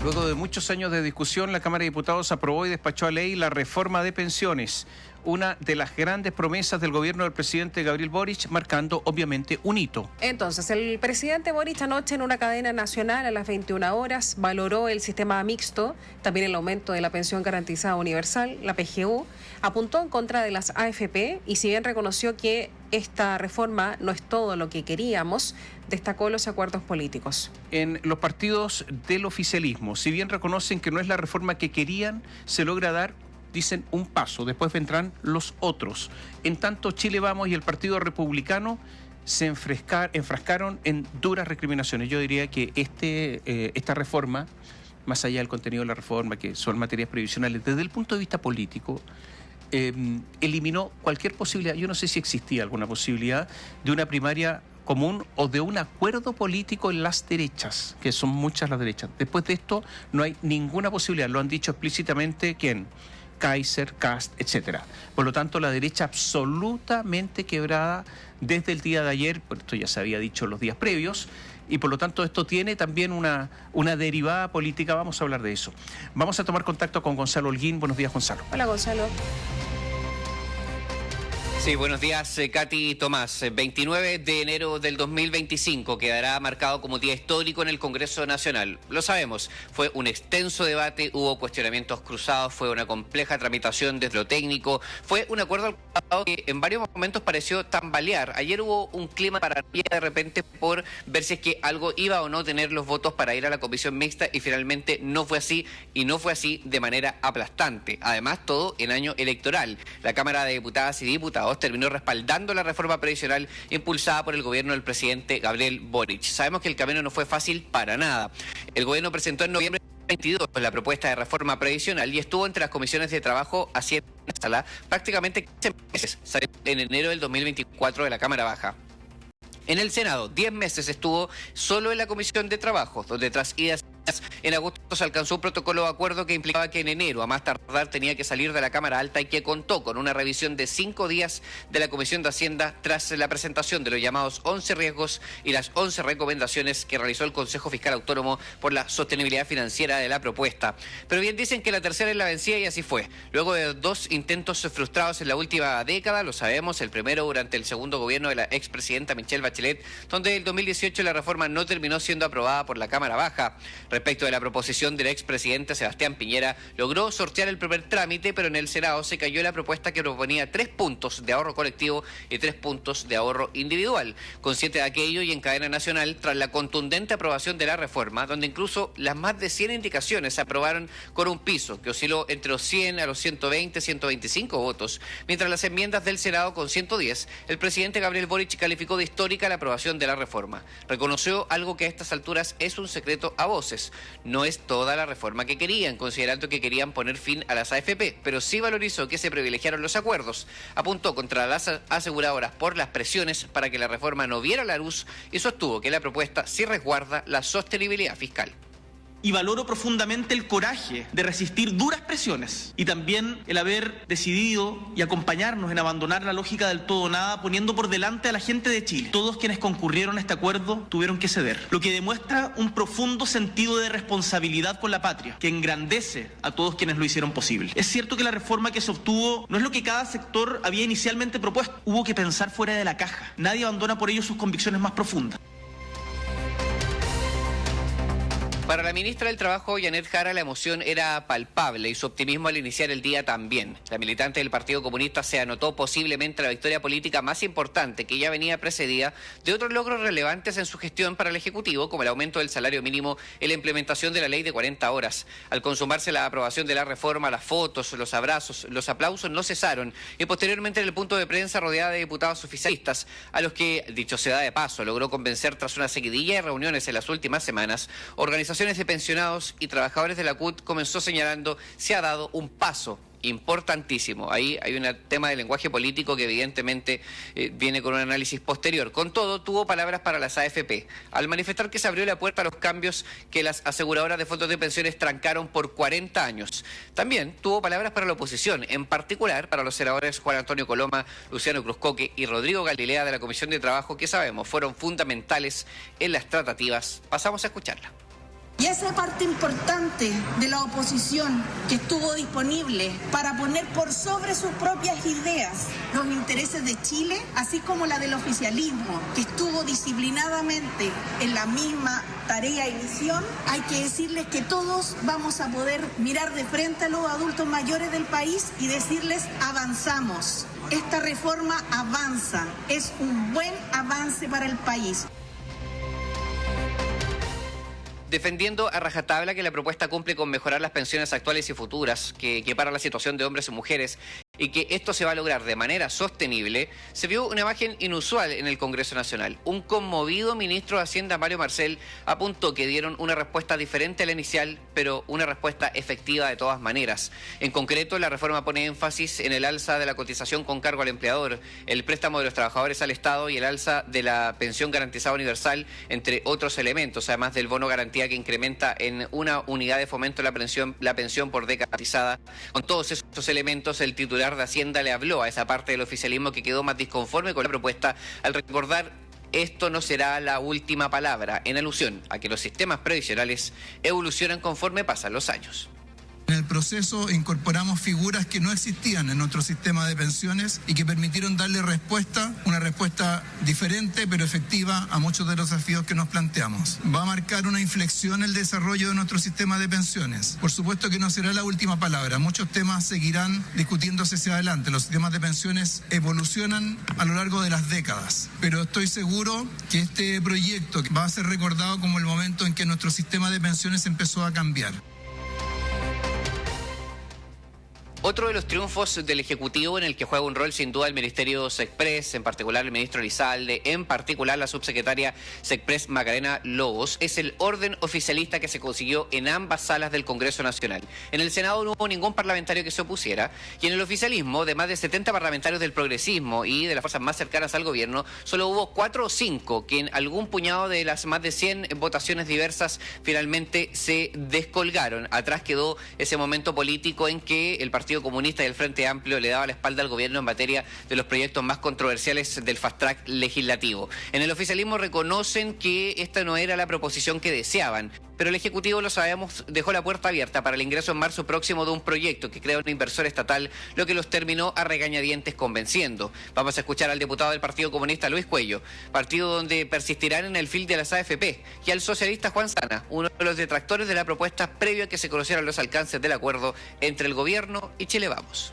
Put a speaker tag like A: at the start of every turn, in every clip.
A: Luego de muchos años de discusión, la Cámara de Diputados aprobó y despachó a ley la reforma de pensiones, una de las grandes promesas del gobierno del presidente Gabriel Boric, marcando obviamente un hito.
B: Entonces, el presidente Boric anoche en una cadena nacional a las 21 horas valoró el sistema mixto, también el aumento de la pensión garantizada universal, la PGU, apuntó en contra de las AFP y si bien reconoció que esta reforma no es todo lo que queríamos, destacó los acuerdos políticos.
A: En los partidos del oficialismo, si bien reconocen que no es la reforma que querían, se logra dar, dicen, un paso, después vendrán los otros. En tanto, Chile Vamos y el Partido Republicano se enfrascaron en duras recriminaciones. Yo diría que esta reforma, más allá del contenido de la reforma, que son materias previsionales, desde el punto de vista político, eliminó cualquier posibilidad, yo no sé si existía alguna posibilidad de una primaria común o de un acuerdo político en las derechas, que son muchas las derechas. Después de esto no hay ninguna posibilidad, lo han dicho explícitamente ¿quién? Kaiser, Kast, etcétera. Por lo tanto, la derecha absolutamente quebrada desde el día de ayer, por esto ya se había dicho los días previos, y por lo tanto esto tiene también una derivada política. Vamos a hablar de eso. Vamos a tomar contacto con Gonzalo Holguín. Buenos días, Gonzalo.
B: Hola, Gonzalo.
C: Sí, buenos días, Katy y Tomás. 29 de enero del 2025 quedará marcado como día histórico en el Congreso Nacional. Lo sabemos, fue un extenso debate, hubo cuestionamientos cruzados, fue una compleja tramitación desde lo técnico, fue un acuerdo que en varios momentos pareció tambalear. Ayer hubo un clima para de repente por ver si es que algo iba o no tener los votos para ir a la comisión mixta y finalmente no fue así y no fue así de manera aplastante. Además, todo en año electoral. La Cámara de Diputadas y Diputados terminó respaldando la reforma previsional impulsada por el gobierno del presidente Gabriel Boric. Sabemos que el camino no fue fácil para nada. El gobierno presentó en noviembre 22 la propuesta de reforma previsional y estuvo entre las comisiones de trabajo haciendo sala prácticamente 15 meses, en enero del 2024 de la Cámara Baja. En el Senado, 10 meses estuvo solo en la Comisión de Trabajo, donde tras idas en agosto se alcanzó un protocolo de acuerdo que implicaba que en enero, a más tardar, tenía que salir de la Cámara Alta y que contó con una revisión de 5 días de la Comisión de Hacienda tras la presentación de los llamados 11 riesgos y las 11 recomendaciones que realizó el Consejo Fiscal Autónomo por la sostenibilidad financiera de la propuesta. Pero bien dicen que la tercera es la vencida y así fue. Luego de 2 intentos frustrados en la última década, lo sabemos, el primero durante el segundo gobierno de la expresidenta Michelle Bachelet, donde en 2018 la reforma no terminó siendo aprobada por la Cámara Baja. Respecto de la proposición del expresidente Sebastián Piñera, logró sortear el primer trámite, pero en el Senado se cayó la propuesta que proponía 3 puntos de ahorro colectivo y 3 puntos de ahorro individual. Consciente de aquello y en cadena nacional, tras la contundente aprobación de la reforma, donde incluso las más de 100 indicaciones se aprobaron con un piso que osciló entre los 100 a los 120, 125 votos, mientras las enmiendas del Senado con 110, el presidente Gabriel Boric calificó de histórica la aprobación de la reforma. Reconoció algo que a estas alturas es un secreto a voces. No es toda la reforma que querían, considerando que querían poner fin a las AFP, pero sí valorizó que se privilegiaron los acuerdos. Apuntó contra las aseguradoras por las presiones para que la reforma no viera la luz y sostuvo que la propuesta sí resguarda la sostenibilidad fiscal.
D: Y valoro profundamente el coraje de resistir duras presiones y también el haber decidido y acompañarnos en abandonar la lógica del todo o nada, poniendo por delante a la gente de Chile. Todos quienes concurrieron a este acuerdo tuvieron que ceder, lo que demuestra un profundo sentido de responsabilidad con la patria, que engrandece a todos quienes lo hicieron posible. Es cierto que la reforma que se obtuvo no es lo que cada sector había inicialmente propuesto. Hubo que pensar fuera de la caja. Nadie abandona por ello sus convicciones más profundas.
C: Para la ministra del Trabajo, Janet Jara, la emoción era palpable y su optimismo al iniciar el día también. La militante del Partido Comunista se anotó posiblemente la victoria política más importante, que ya venía precedida de otros logros relevantes en su gestión para el Ejecutivo, como el aumento del salario mínimo y la implementación de la ley de 40 horas. Al consumarse la aprobación de la reforma, las fotos, los abrazos, los aplausos no cesaron y posteriormente en el punto de prensa rodeada de diputados oficialistas, a los que, dicho sea de paso, logró convencer tras una seguidilla de reuniones en las últimas semanas, organizaciones de pensionados y trabajadores de la CUT comenzó señalando se ha dado un paso importantísimo. Ahí hay un tema de lenguaje político que evidentemente viene con un análisis posterior. Con todo, tuvo palabras para las AFP, al manifestar que se abrió la puerta a los cambios que las aseguradoras de fondos de pensiones trancaron por 40 años. También tuvo palabras para la oposición, en particular para los senadores Juan Antonio Coloma, Luciano Cruzcoque y Rodrigo Galilea de la Comisión de Trabajo, que sabemos fueron fundamentales en las tratativas. Pasamos a escucharla.
E: Y esa parte importante de la oposición que estuvo disponible para poner por sobre sus propias ideas los intereses de Chile, así como la del oficialismo, que estuvo disciplinadamente en la misma tarea y misión, hay que decirles que todos vamos a poder mirar de frente a los adultos mayores del país y decirles: avanzamos. Esta reforma avanza, es un buen avance para el país.
C: Defendiendo a rajatabla que la propuesta cumple con mejorar las pensiones actuales y futuras, que para la situación de hombres y mujeres, y que esto se va a lograr de manera sostenible, se vio una imagen inusual en el Congreso Nacional. Un conmovido ministro de Hacienda, Mario Marcel, apuntó que dieron una respuesta diferente a la inicial, pero una respuesta efectiva de todas maneras. En concreto, la reforma pone énfasis en el alza de la cotización con cargo al empleador, el préstamo de los trabajadores al Estado y el alza de la pensión garantizada universal, entre otros elementos, además del bono garantía que incrementa en una unidad de fomento la pensión por década garantizada. Con todos estos elementos, el titular de Hacienda le habló a esa parte del oficialismo que quedó más disconforme con la propuesta al recordar: esto no será la última palabra, en alusión a que los sistemas previsionales evolucionan conforme pasan los años.
F: En el proceso incorporamos figuras que no existían en nuestro sistema de pensiones y que permitieron darle respuesta, una respuesta diferente pero efectiva a muchos de los desafíos que nos planteamos. Va a marcar una inflexión el desarrollo de nuestro sistema de pensiones. Por supuesto que no será la última palabra, muchos temas seguirán discutiéndose hacia adelante. Los sistemas de pensiones evolucionan a lo largo de las décadas, pero estoy seguro que este proyecto va a ser recordado como el momento en que nuestro sistema de pensiones empezó a cambiar.
C: Otro de los triunfos del Ejecutivo en el que juega un rol sin duda el Ministerio Sexpress, en particular el ministro Elizalde, en particular la subsecretaria Sexpress Macarena Lobos, es el orden oficialista que se consiguió en ambas salas del Congreso Nacional. En el Senado no hubo ningún parlamentario que se opusiera, y en el oficialismo, de más de 70 parlamentarios del progresismo y de las fuerzas más cercanas al gobierno, solo hubo 4 o 5 que en algún puñado de las más de 100 votaciones diversas finalmente se descolgaron. Atrás quedó ese momento político en que el Partido Comunista y el Frente Amplio le daba la espalda al gobierno en materia de los proyectos más controversiales del fast track legislativo. En el oficialismo reconocen que esta no era la proposición que deseaban, pero el Ejecutivo, lo sabemos, dejó la puerta abierta para el ingreso en marzo próximo de un proyecto que crea un inversor estatal, lo que los terminó a regañadientes convenciendo. Vamos a escuchar al diputado del Partido Comunista, Luis Cuello, partido donde persistirán en el fil de las AFP, y al socialista Juan Sana, uno de los detractores de la propuesta previo a que se conocieran los alcances del acuerdo entre el gobierno y Chile Vamos.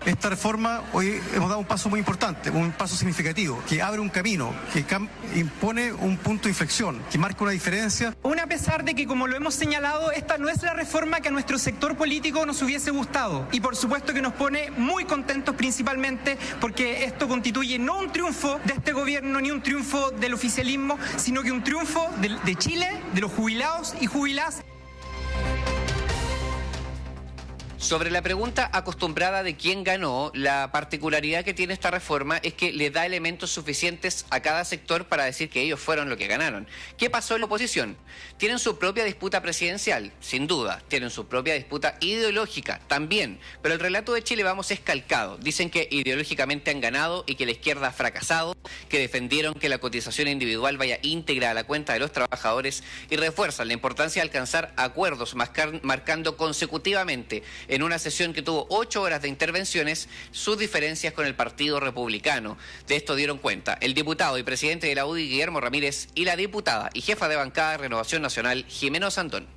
G: Esta reforma, hoy hemos dado un paso muy importante, un paso significativo, que abre un camino, que impone un punto de inflexión, que marca una diferencia.
H: Aún a pesar de que, como lo hemos señalado, esta no es la reforma que a nuestro sector político nos hubiese gustado. Y por supuesto que nos pone muy contentos, principalmente porque esto constituye no un triunfo de este gobierno ni un triunfo del oficialismo, sino que un triunfo de Chile, de los jubilados y jubiladas.
C: Sobre la pregunta acostumbrada de quién ganó, la particularidad que tiene esta reforma es que le da elementos suficientes a cada sector para decir que ellos fueron los que ganaron. ¿Qué pasó en la oposición? Tienen su propia disputa presidencial, sin duda. Tienen su propia disputa ideológica, también. Pero el relato de Chile Vamos es calcado. Dicen que ideológicamente han ganado y que la izquierda ha fracasado, que defendieron que la cotización individual vaya íntegra a la cuenta de los trabajadores y refuerzan la importancia de alcanzar acuerdos, marcando consecutivamente en una sesión que tuvo 8 horas de intervenciones, sus diferencias con el Partido Republicano. De esto dieron cuenta el diputado y presidente de la UDI, Guillermo Ramírez, y la diputada y jefa de bancada de Renovación Nacional, Jimena Sandón.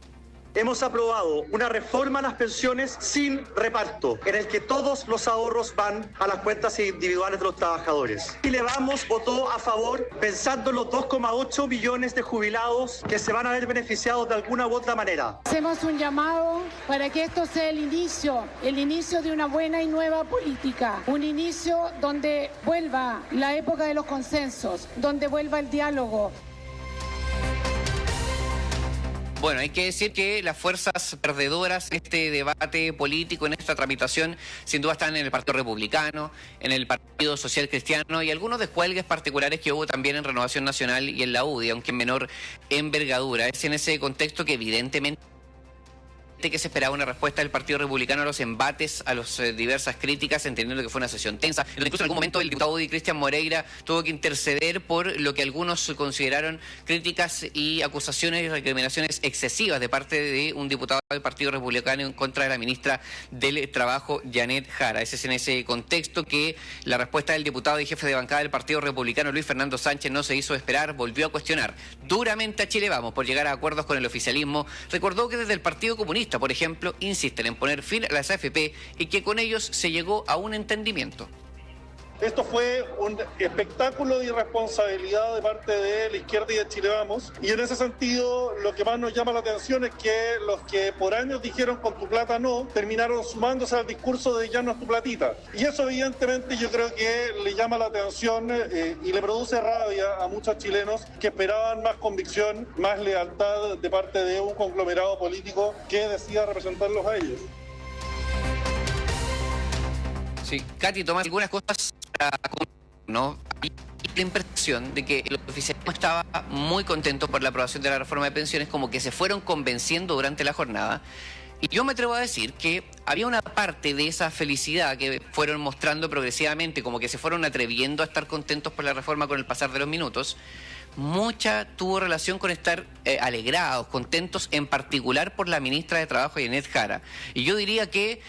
I: Hemos aprobado una reforma a las pensiones sin reparto, en el que todos los ahorros van a las cuentas individuales de los trabajadores. Chile Vamos votó a favor pensando en los 2,8 millones de jubilados que se van a ver beneficiados de alguna u otra manera.
J: Hacemos un llamado para que esto sea el inicio de una buena y nueva política, un inicio donde vuelva la época de los consensos, donde vuelva el diálogo.
C: Bueno, hay que decir que las fuerzas perdedoras en este debate político, en esta tramitación, sin duda están en el Partido Republicano, en el Partido Social Cristiano y algunos descuelgues particulares que hubo también en Renovación Nacional y en la UDI, aunque en menor envergadura. Es en ese contexto que evidentemente que se esperaba una respuesta del Partido Republicano a los embates, a las diversas críticas, entendiendo que fue una sesión tensa. Incluso en algún momento el diputado Udi Cristian Moreira tuvo que interceder por lo que algunos consideraron críticas y acusaciones y recriminaciones excesivas de parte de un diputado del Partido Republicano en contra de la ministra del Trabajo, Janet Jara. Ese es en ese contexto que la respuesta del diputado y jefe de bancada del Partido Republicano, Luis Fernando Sánchez, no se hizo esperar, volvió a cuestionar duramente a Chile Vamos por llegar a acuerdos con el oficialismo. Recordó que desde el Partido Comunista, por ejemplo, insisten en poner fin a las AFP y que con ellos se llegó a un entendimiento.
K: Esto fue un espectáculo de irresponsabilidad de parte de la izquierda y de Chile Vamos. Y en ese sentido, lo que más nos llama la atención es que los que por años dijeron con tu plata no, terminaron sumándose al discurso de ya no es tu platita. Y eso evidentemente yo creo que le llama la atención y le produce rabia a muchos chilenos que esperaban más convicción, más lealtad de parte de un conglomerado político que decida representarlos a ellos.
C: Sí, Katy, Tomás, algunas cosas ¿no? Hay la impresión de que el oficialismo estaba muy contento por la aprobación de la reforma de pensiones, como que se fueron convenciendo durante la jornada. Y yo me atrevo a decir que había una parte de esa felicidad que fueron mostrando progresivamente, como que se fueron atreviendo a estar contentos por la reforma con el pasar de los minutos. Mucha tuvo relación con estar alegrados, contentos, en particular por la ministra de Trabajo, Janet Jara. Y yo diría que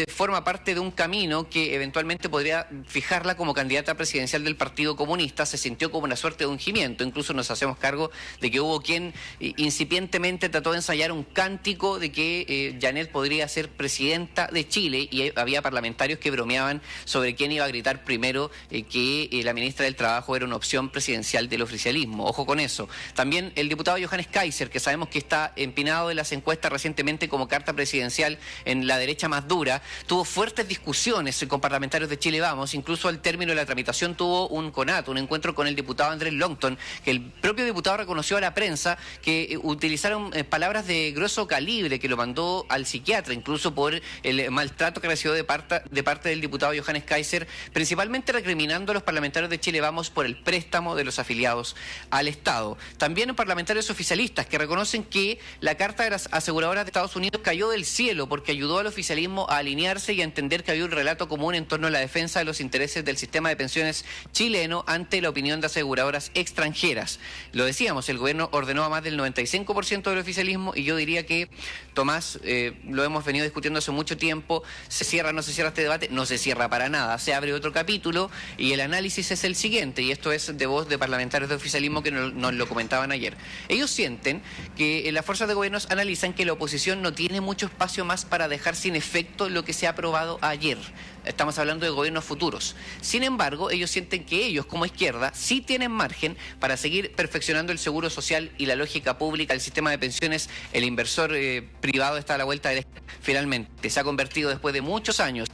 C: forma parte de un camino que eventualmente podría fijarla como candidata presidencial del Partido Comunista. Se sintió como una suerte de ungimiento. Incluso nos hacemos cargo de que hubo quien incipientemente trató de ensayar un cántico de que Janet podría ser presidenta de Chile, y había parlamentarios que bromeaban sobre quién iba a gritar primero que la ministra del Trabajo era una opción presidencial del oficialismo. Ojo con eso. También el diputado Johannes Kaiser, que sabemos que está empinado de las encuestas recientemente como carta presidencial en la derecha más dura, tuvo fuertes discusiones con parlamentarios de Chile Vamos. Incluso al término de la tramitación tuvo un conato, un encuentro con el diputado Andrés Longton, que el propio diputado reconoció a la prensa que utilizaron palabras de grueso calibre, que lo mandó al psiquiatra, incluso por el maltrato que recibió de parte del diputado Johannes Kaiser, principalmente recriminando a los parlamentarios de Chile Vamos por el préstamo de los afiliados al Estado. También parlamentarios oficialistas que reconocen que la Carta de las Aseguradoras de Estados Unidos cayó del cielo porque ayudó al oficialismo a alinearse y a entender que había un relato común en torno a la defensa de los intereses del sistema de pensiones chileno ante la opinión de aseguradoras extranjeras. Lo decíamos, el gobierno ordenó a más del 95% del oficialismo, y yo diría que, Tomás, lo hemos venido discutiendo hace mucho tiempo. ¿Se cierra o no se cierra este debate? No se cierra para nada. Se abre otro capítulo y el análisis es el siguiente, y esto es de voz de parlamentarios de oficialismo que nos lo comentaban ayer. Ellos sienten que las fuerzas de gobierno analizan que la oposición no tiene mucho espacio más para dejar sin efecto lo que se ha aprobado ayer. Estamos hablando de gobiernos futuros. Sin embargo, ellos sienten que ellos, como izquierda, sí tienen margen para seguir perfeccionando el seguro social y la lógica pública del sistema de pensiones. El inversor privado está a la vuelta de la esquina. Finalmente, se ha convertido después de muchos años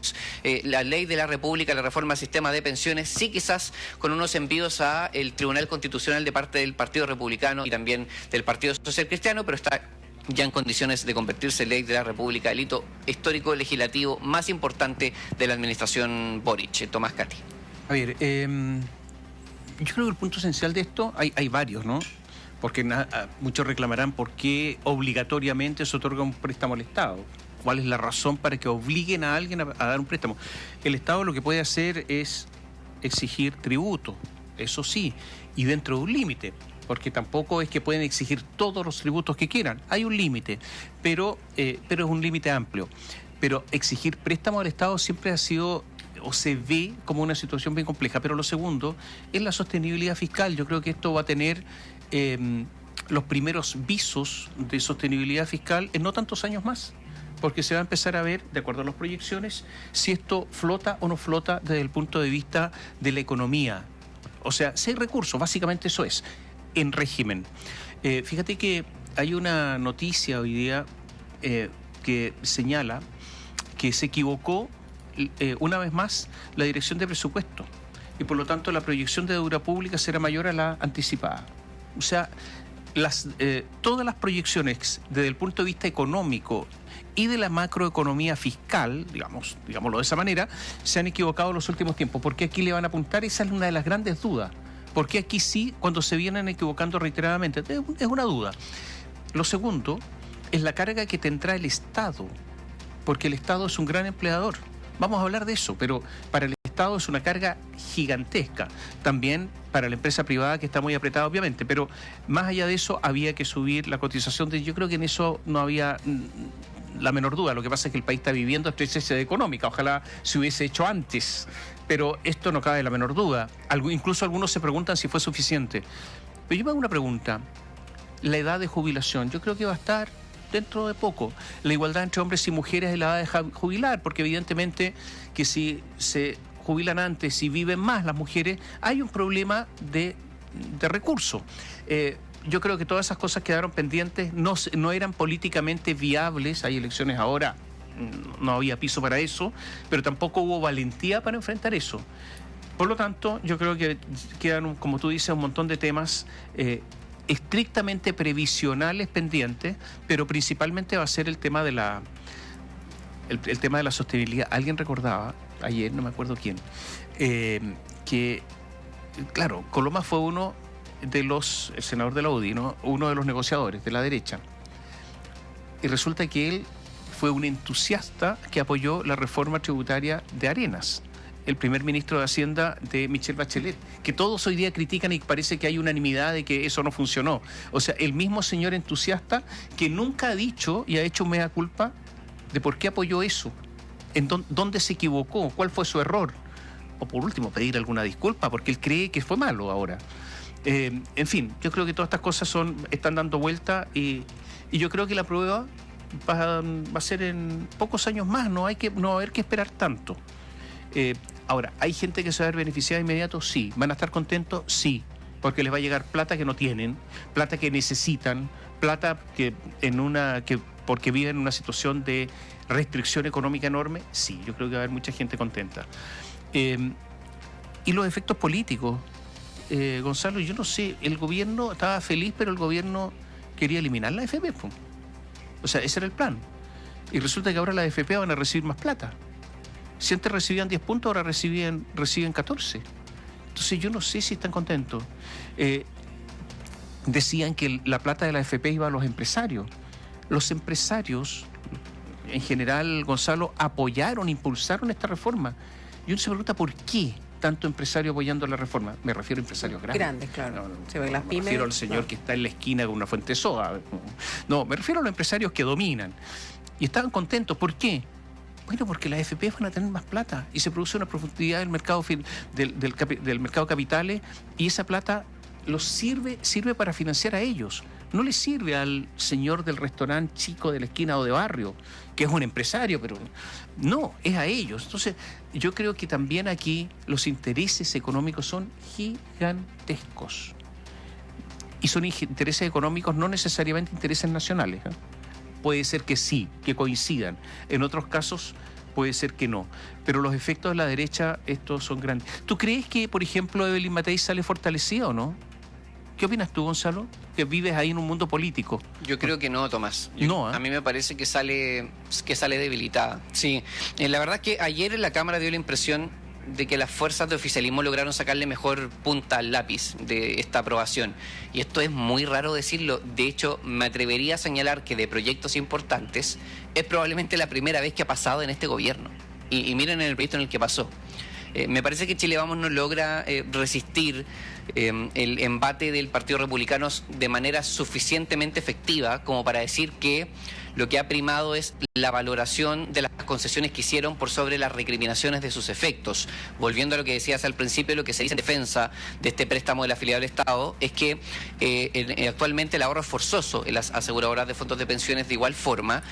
C: la ley de la República, la reforma al sistema de pensiones, sí quizás con unos envíos a el Tribunal Constitucional de parte del Partido Republicano y también del Partido Social Cristiano, pero está ya en condiciones de convertirse en ley de la República, el hito histórico legislativo más importante de la administración Boric. Tomás, Katy.
A: A ver, yo creo que el punto esencial de esto, hay varios, ¿no? Porque muchos reclamarán por qué obligatoriamente se otorga un préstamo al Estado. ¿Cuál es la razón para que obliguen a alguien a dar un préstamo? El Estado lo que puede hacer es exigir tributo, eso sí, y dentro de un límite, porque tampoco es que pueden exigir todos los tributos que quieran. Hay un límite, pero es un límite amplio. Pero exigir préstamo al Estado siempre ha sido o se ve como una situación bien compleja. Pero lo segundo es la sostenibilidad fiscal. Yo creo que esto va a tener los primeros visos de sostenibilidad fiscal en no tantos años más, porque se va a empezar a ver, de acuerdo a las proyecciones, si esto flota o no flota desde el punto de vista de la economía. O sea, si hay recursos, básicamente eso es, en régimen. Fíjate que hay una noticia hoy día que señala que se equivocó una vez más la dirección de presupuesto, y por lo tanto la proyección de deuda pública será mayor a la anticipada. O sea, todas las proyecciones desde el punto de vista económico y de la macroeconomía fiscal, digámoslo de esa manera, se han equivocado en los últimos tiempos. ¿Por qué aquí le van a apuntar? Esa es una de las grandes dudas. ¿Por qué aquí sí, cuando se vienen equivocando reiteradamente? Es una duda. Lo segundo es la carga que tendrá el Estado, porque el Estado es un gran empleador. Vamos a hablar de eso, pero para el Estado es una carga gigantesca. También para la empresa privada, que está muy apretada, obviamente, pero más allá de eso había que subir la cotización. Yo creo que en eso no había la menor duda. Lo que pasa es que el país está viviendo esta crisis económica. Ojalá se hubiese hecho antes, pero esto no cabe la menor duda. Incluso algunos se preguntan si fue suficiente. Pero yo me hago una pregunta. La edad de jubilación, yo creo que va a estar dentro de poco. La igualdad entre hombres y mujeres en la edad de jubilar, porque evidentemente que si se jubilan antes y viven más las mujeres, hay un problema de recursos. Yo creo que todas esas cosas quedaron pendientes, no eran políticamente viables. Hay elecciones ahora, no había piso para eso, pero tampoco hubo valentía para enfrentar eso. Por lo tanto, yo creo que quedan, como tú dices, un montón de temas estrictamente previsionales pendientes, pero principalmente va a ser el tema de la sostenibilidad. Alguien recordaba ayer, no me acuerdo quién, que, claro, Coloma fue el senador de la UDI, ¿no? Uno de los negociadores de la derecha, y resulta que él fue un entusiasta que apoyó la reforma tributaria de Arenas, el primer ministro de Hacienda de Michelle Bachelet, que todos hoy día critican y parece que hay unanimidad de que eso no funcionó. O sea, el mismo señor entusiasta que nunca ha dicho y ha hecho mea culpa de por qué apoyó eso, dónde se equivocó, cuál fue su error, o por último pedir alguna disculpa porque él cree que fue malo ahora. En fin, yo creo que todas estas cosas están dando vuelta y yo creo que la prueba va a ser en pocos años más, no va a haber que esperar tanto. Ahora, ¿hay gente que se va a ver beneficiada de inmediato? Sí. ¿Van a estar contentos? Sí. Porque les va a llegar plata que no tienen, plata que necesitan, plata porque viven en una situación de restricción económica enorme. Sí, yo creo que va a haber mucha gente contenta. Y los efectos políticos, Gonzalo, yo no sé, el gobierno estaba feliz, pero el gobierno quería eliminar la AFP. O sea, ese era el plan. Y resulta que ahora las AFP van a recibir más plata. Si antes recibían 10 puntos, ahora reciben 14. Entonces yo no sé si están contentos. Decían que la plata de la AFP iba a los empresarios. Los empresarios, en general, Gonzalo, apoyaron, impulsaron esta reforma. Y uno se pregunta por qué tanto empresario apoyando la reforma. Me refiero a empresarios grandes.
B: Grandes, claro.
A: Me refiero al señor que está en la esquina con una fuente soda. No, me refiero a los empresarios que dominan. Y estaban contentos. ¿Por qué? Bueno, porque las AFP van a tener más plata y se produce una profundidad del mercado del mercado de capitales, y esa plata sirve para financiar a ellos. No le sirve al señor del restaurante chico de la esquina o de barrio, que es un empresario, pero no, es a ellos. Entonces, yo creo que también aquí los intereses económicos son gigantescos. Y son intereses económicos, no necesariamente intereses nacionales, ¿eh? Puede ser que sí, que coincidan. En otros casos puede ser que no. Pero los efectos de la derecha, estos son grandes. ¿Tú crees que, por ejemplo, Evelyn Matei sale fortalecida o no? ¿Qué opinas tú, Gonzalo? Que vives ahí en un mundo político.
C: Yo creo que no, Tomás. A mí me parece que sale debilitada. Sí. La verdad es que ayer en la Cámara dio la impresión de que las fuerzas de oficialismo lograron sacarle mejor punta al lápiz de esta aprobación. Y esto es muy raro decirlo. De hecho, me atrevería a señalar que de proyectos importantes es probablemente la primera vez que ha pasado en este gobierno. Y miren en el proyecto en el que pasó. Me parece que Chile Vamos no logra resistir el embate del Partido Republicano de manera suficientemente efectiva como para decir que lo que ha primado es la valoración de las concesiones que hicieron por sobre las recriminaciones de sus efectos. Volviendo a lo que decías al principio, lo que se dice en defensa de este préstamo de la afiliado del Estado es que actualmente el ahorro es forzoso en las aseguradoras de fondos de pensiones, de igual forma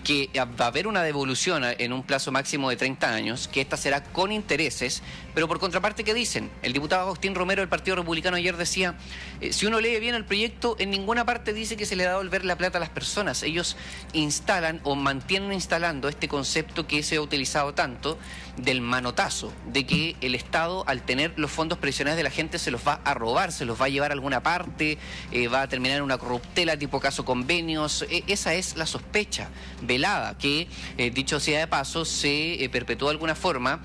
C: que va a haber una devolución en un plazo máximo de 30 años, que esta será con intereses, pero por contraparte, ¿qué dicen? El diputado Agustín Romero del Partido Republicano ayer decía, si uno lee bien el proyecto, en ninguna parte dice que se le da a devolver la plata a las personas. Ellos instalan o mantienen instalando este concepto que se ha utilizado tanto del manotazo, de que el Estado, al tener los fondos previsionales de la gente, se los va a robar, se los va a llevar a alguna parte, va a terminar en una corruptela tipo caso convenios. Esa es la sospecha velada que, dicho sea de paso, se perpetuó de alguna forma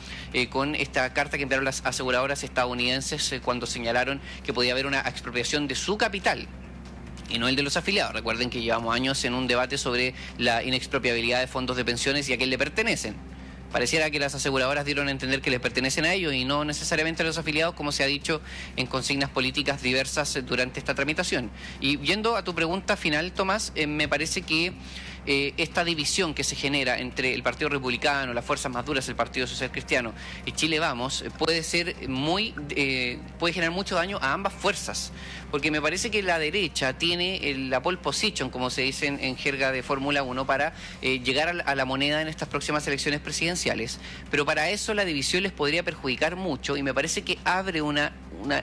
C: con esta carta que enviaron las aseguradoras estadounidenses cuando señalaron que podía haber una expropiación de su capital y no el de los afiliados. Recuerden que llevamos años en un debate sobre la inexpropiabilidad de fondos de pensiones y a quién le pertenecen. Pareciera que las aseguradoras dieron a entender que les pertenecen a ellos y no necesariamente a los afiliados, como se ha dicho en consignas políticas diversas durante esta tramitación. Y yendo a tu pregunta final, Tomás, me parece que esta división que se genera entre el Partido Republicano, las fuerzas más duras, el Partido Social Cristiano y Chile Vamos, puede generar mucho daño a ambas fuerzas, porque me parece que la derecha tiene la pole position, como se dice en jerga de Fórmula 1, para llegar a la moneda en estas próximas elecciones presidenciales, pero para eso la división les podría perjudicar mucho y me parece que abre una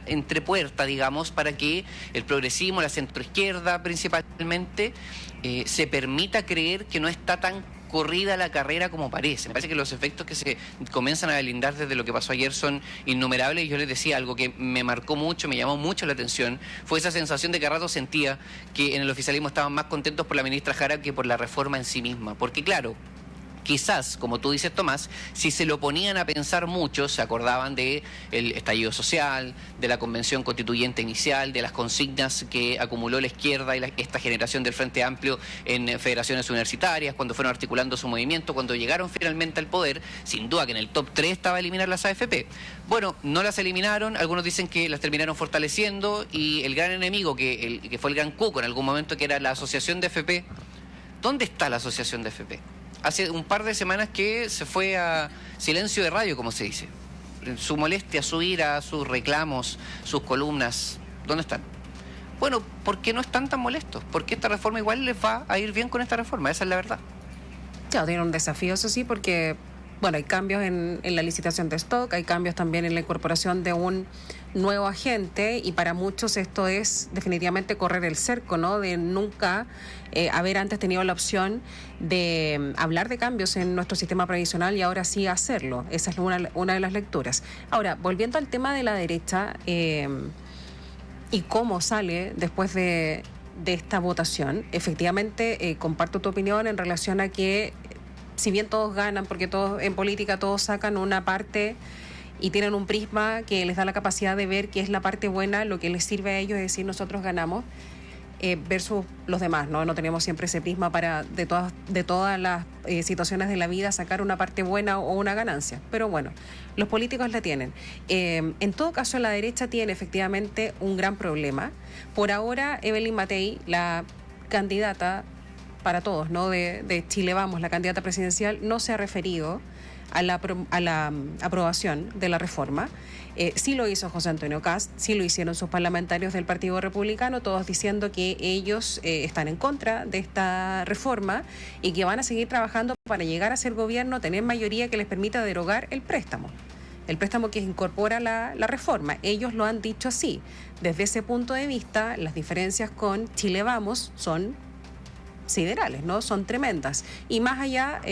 C: entrepuerta, digamos, para que el progresismo, la centroizquierda principalmente, se permita creer que no está tan corrida la carrera como parece. Me parece que los efectos que se comienzan a delindar desde lo que pasó ayer son innumerables y yo les decía algo que me marcó mucho, me llamó mucho la atención, fue esa sensación de que a rato sentía que en el oficialismo estaban más contentos por la ministra Jara que por la reforma en sí misma, porque claro, quizás, como tú dices, Tomás, si se lo ponían a pensar mucho, se acordaban del estallido social, de la convención constituyente inicial, de las consignas que acumuló la izquierda y esta generación del Frente Amplio en federaciones universitarias, cuando fueron articulando su movimiento, cuando llegaron finalmente al poder, sin duda que en el top 3 estaba eliminar las AFP. Bueno, no las eliminaron, algunos dicen que las terminaron fortaleciendo y el gran enemigo, que fue el gran cuco en algún momento, que era la asociación de FP. ¿Dónde está la asociación de FP? Hace un par de semanas que se fue a silencio de radio, como se dice. Su molestia, su ira, sus reclamos, sus columnas, ¿dónde están? Bueno, ¿por qué no están tan molestos? Porque esta reforma igual les va a ir bien con esta reforma, esa es la verdad.
B: Claro, tiene un desafío, eso sí, porque hay cambios en la licitación de stock, hay cambios también en la incorporación de un nuevo agente y para muchos esto es definitivamente correr el cerco, ¿no? De nunca haber antes tenido la opción de hablar de cambios en nuestro sistema previsional y ahora sí hacerlo. Esa es una de las lecturas. Ahora, volviendo al tema de la derecha y cómo sale después de esta votación, efectivamente comparto tu opinión en relación a que si bien todos ganan, porque todos en política todos sacan una parte y tienen un prisma que les da la capacidad de ver qué es la parte buena, lo que les sirve a ellos es decir nosotros ganamos, versus los demás, ¿no? No tenemos siempre ese prisma para de todas las situaciones de la vida sacar una parte buena o una ganancia. Pero bueno, los políticos la tienen. En todo caso, la derecha tiene efectivamente un gran problema. Por ahora, Evelyn Matei, la candidata para todos, ¿no? de Chile Vamos, la candidata presidencial, no se ha referido a la aprobación de la reforma. Sí lo hizo José Antonio Kast, sí lo hicieron sus parlamentarios del Partido Republicano, todos diciendo que ellos están en contra de esta reforma y que van a seguir trabajando para llegar a ser gobierno, tener mayoría que les permita derogar el préstamo que incorpora la reforma. Ellos lo han dicho así. Desde ese punto de vista, las diferencias con Chile Vamos son siderales, ¿no? Son tremendas. Y más allá,